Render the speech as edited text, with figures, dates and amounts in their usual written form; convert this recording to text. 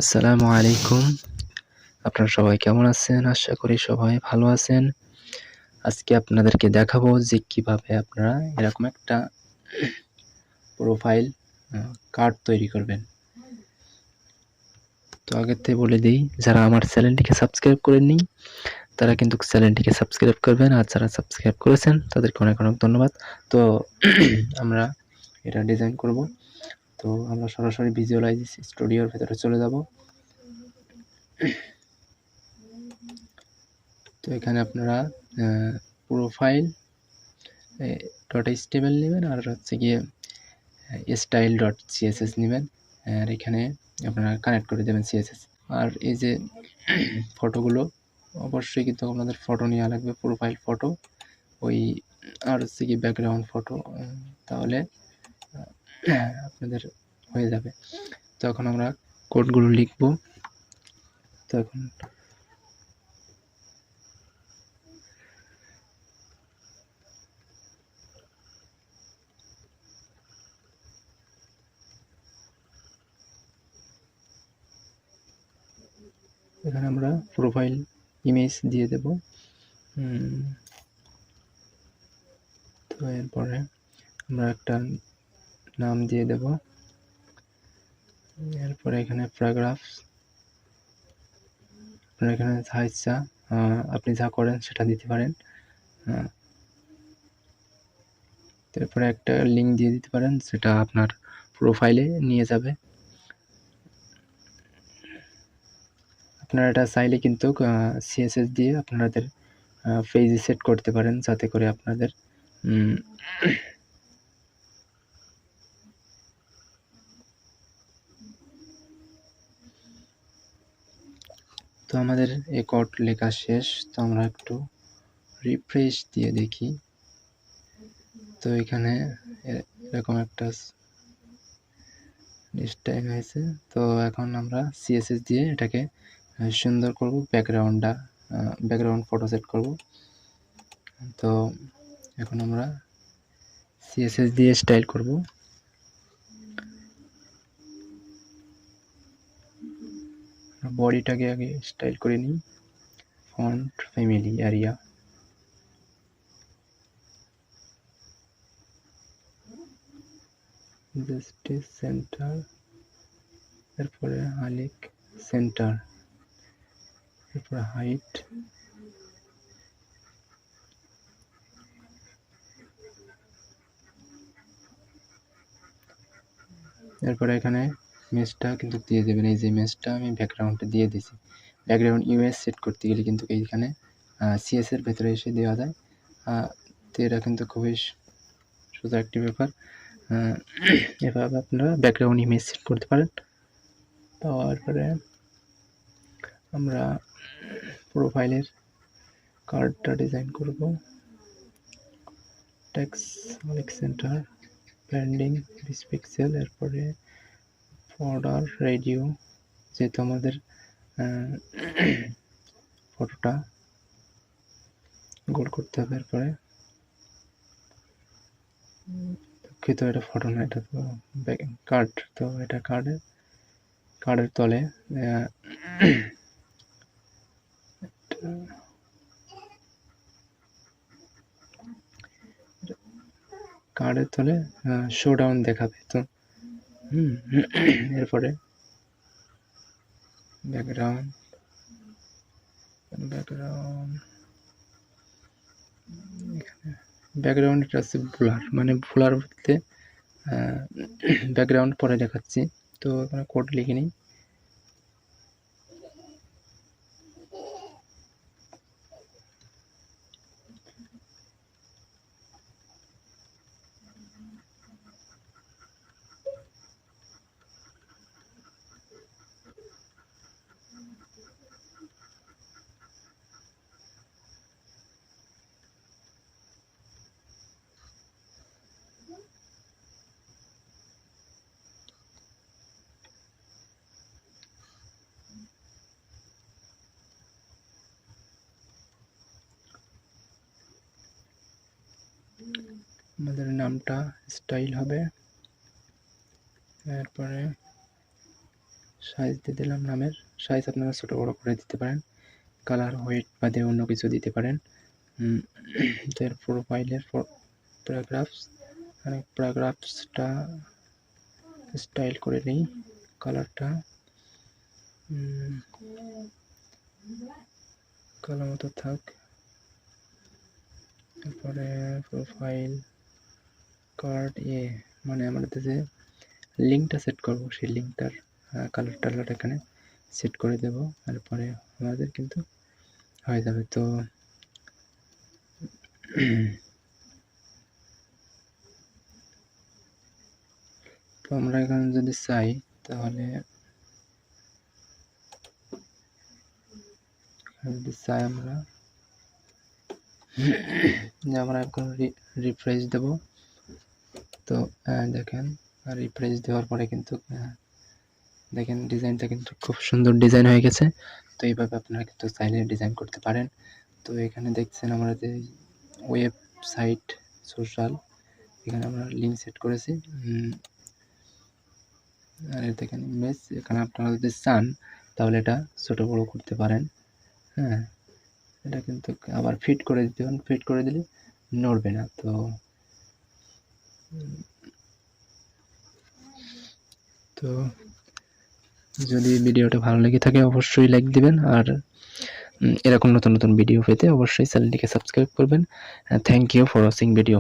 আসসালামু আলাইকুম। আপনারা সবাই কেমন আছেন? আশা করি সবাই ভালো আছেন। আজকে আপনাদেরকে দেখাবো যে কিভাবে আপনারা এরকম একটা প্রোফাইল কার্ড তৈরি করবেন। তো আগের থেকে বলে দিই, যারা আমার চ্যানেলটিকে সাবস্ক্রাইব করেননি তারা কিন্তু চ্যানেলটিকে সাবস্ক্রাইব করবেন, আর যারা সাবস্ক্রাইব করেছেন তাদেরকে অনেক অনেক ধন্যবাদ। তো আমরা এটা ডিজাইন করব। তো আমরা সরাসরি ভিজুয়ালাইজ স্টুডিওর ভেতরে চলে যাব। তো এখানে আপনারা প্রোফাইল .html নেবেন, আর হচ্ছে গিয়ে style.css নেবেন, আর এখানে আপনারা কানেক্ট করে দেবেন CSS। আর এই যে ফটোগুলো, অবশ্যই কিন্তু আপনাদের ফটো নেওয়া লাগবে, প্রোফাইল ফটো ওই, আর হচ্ছে কি ব্যাকগ্রাউন্ড ফটো, তাহলে আপনাদের হয়ে যাবে। তো এখন আমরা কোডগুলো লিখব। তো এখন এখানে আমরা প্রোফাইল ইমেজ দিয়ে দেব। তো এরপরে আমরা একটা নাম দিয়ে দেব। এরপরে এখানে প্যারাগ্রাফ, আপনার এখানে যা ইচ্ছা আপনি যা করেন সেটা দিতে পারেন। তারপরে একটা লিঙ্ক দিয়ে দিতে পারেন, সেটা আপনার প্রোফাইলে নিয়ে যাবে। আপনারা এটা চাইলে কিন্তু CSS দিয়ে আপনাদের পেজে সেট করতে পারেন, যাতে করে আপনাদের তো আমাদের এই কোড লেখা শেষ। তো আমরা একটু রিফ্রেশ দিয়ে দেখি। তো এখানে এরকম একটা টাইম হয়েছে। তো এখন আমরা CSS দিয়ে এটাকে সুন্দর করব, ব্যাকগ্রাউন্ড ফটো সেট করব। তো এখন আমরা CSS দিয়ে স্টাইল করব। বডিটাকে আগে স্টাইল করে নিই, font family area, justice centre, এরপরে হালিক সেন্টার, এরপরে হাইট, এরপরে এখানে ইমেজটা কিন্তু দিয়ে দেবেন। এই যে ইমেজটা আমি ব্যাকগ্রাউন্ডে দিয়ে দিছি। ব্যাকগ্রাউন্ড ইমেজ সেট করতে গেলে কিন্তু এইখানে CSS এর ভেতরে এসে দেওয়া যায়। তো এটা কিন্তু খুবই সোজা একটি ব্যাপার। এভাবে আপনারা ব্যাকগ্রাউন্ড ইমেজ সেট করতে পারেন। পাওয়ার পরে আমরা প্রোফাইলের কার্ডটা ডিজাইন করব। টেক্সট হালিক সেন্টার, ব্র্যান্ডিং 20 পিক্সেল, এরপরে বর্ডার রেডিও, যেহেতু আমাদের ফটোটা গোল করতে হবে। এরপরে দুঃখিত, এটা ফটো না, এটা তো কার্ড। তো এটা কার্ডের তলে কার্ডের তলে শোডাউন দেখাবে। তো এরপরে ব্যাকগ্রাউন্ড এটা হচ্ছে ব্লার, মানে ব্লার বলতে ব্যাকগ্রাউন্ড পরে দেখাচ্ছি। তো এখানে কোড লিখে নিই। আমাদের নামটা স্টাইল হবে, এরপরে সাইজ দিয়ে দিলাম, নামের সাইজ আপনারা ছোটো বড়ো করে দিতে পারেন, কালার হোয়াইট বাদে অন্য কিছু দিতে পারেন। তো এর প্রোফাইলের প্যারাগ্রাফস, মানে প্যারাগ্রাফসটা স্টাইল করে নিই, কালারটা কালার মতো থাক। তারপরে প্রোফাইল কার্ড মানে আমাদের যে লিঙ্কটা সেট করব সেই লিঙ্কটার কালার টালার এখানে সেট করে দেব, তারপরে আমাদের কিন্তু হয়ে যাবে। তো আমরা এখানে যদি চাই তাহলে আমরা এখন রিফ্রেশ দেব। তো দেখেন রিফ্রেশ দেওয়ার পরে কিন্তু দেখেন ডিজাইনটা কিন্তু খুব সুন্দর ডিজাইন হয়ে গেছে। তো এইভাবে আপনারা কিন্তু চাইলে ডিজাইন করতে পারেন। তো এখানে দেখছেন আমরা যে ওয়েবসাইট সোশ্যাল, এখানে আমরা লিঙ্ক সেট করেছি। আর দেখেন ইমেজ, এখানে আপনারা যদি চান তাহলে এটা ছোট বড় করতে পারেন। হ্যাঁ, এটা কিন্তু আবার ফিট করে দিতে পারেন, ফিট করে দিলে নড়বে না। তো যদি ভিডিওটা ভালো লেগে থাকে অবশ্যই লাইক দিবেন, আর এরকম নতুন নতুন ভিডিও পেতে অবশ্যই চ্যানেলটিকে সাবস্ক্রাইব করবেন। Thank you for watching video.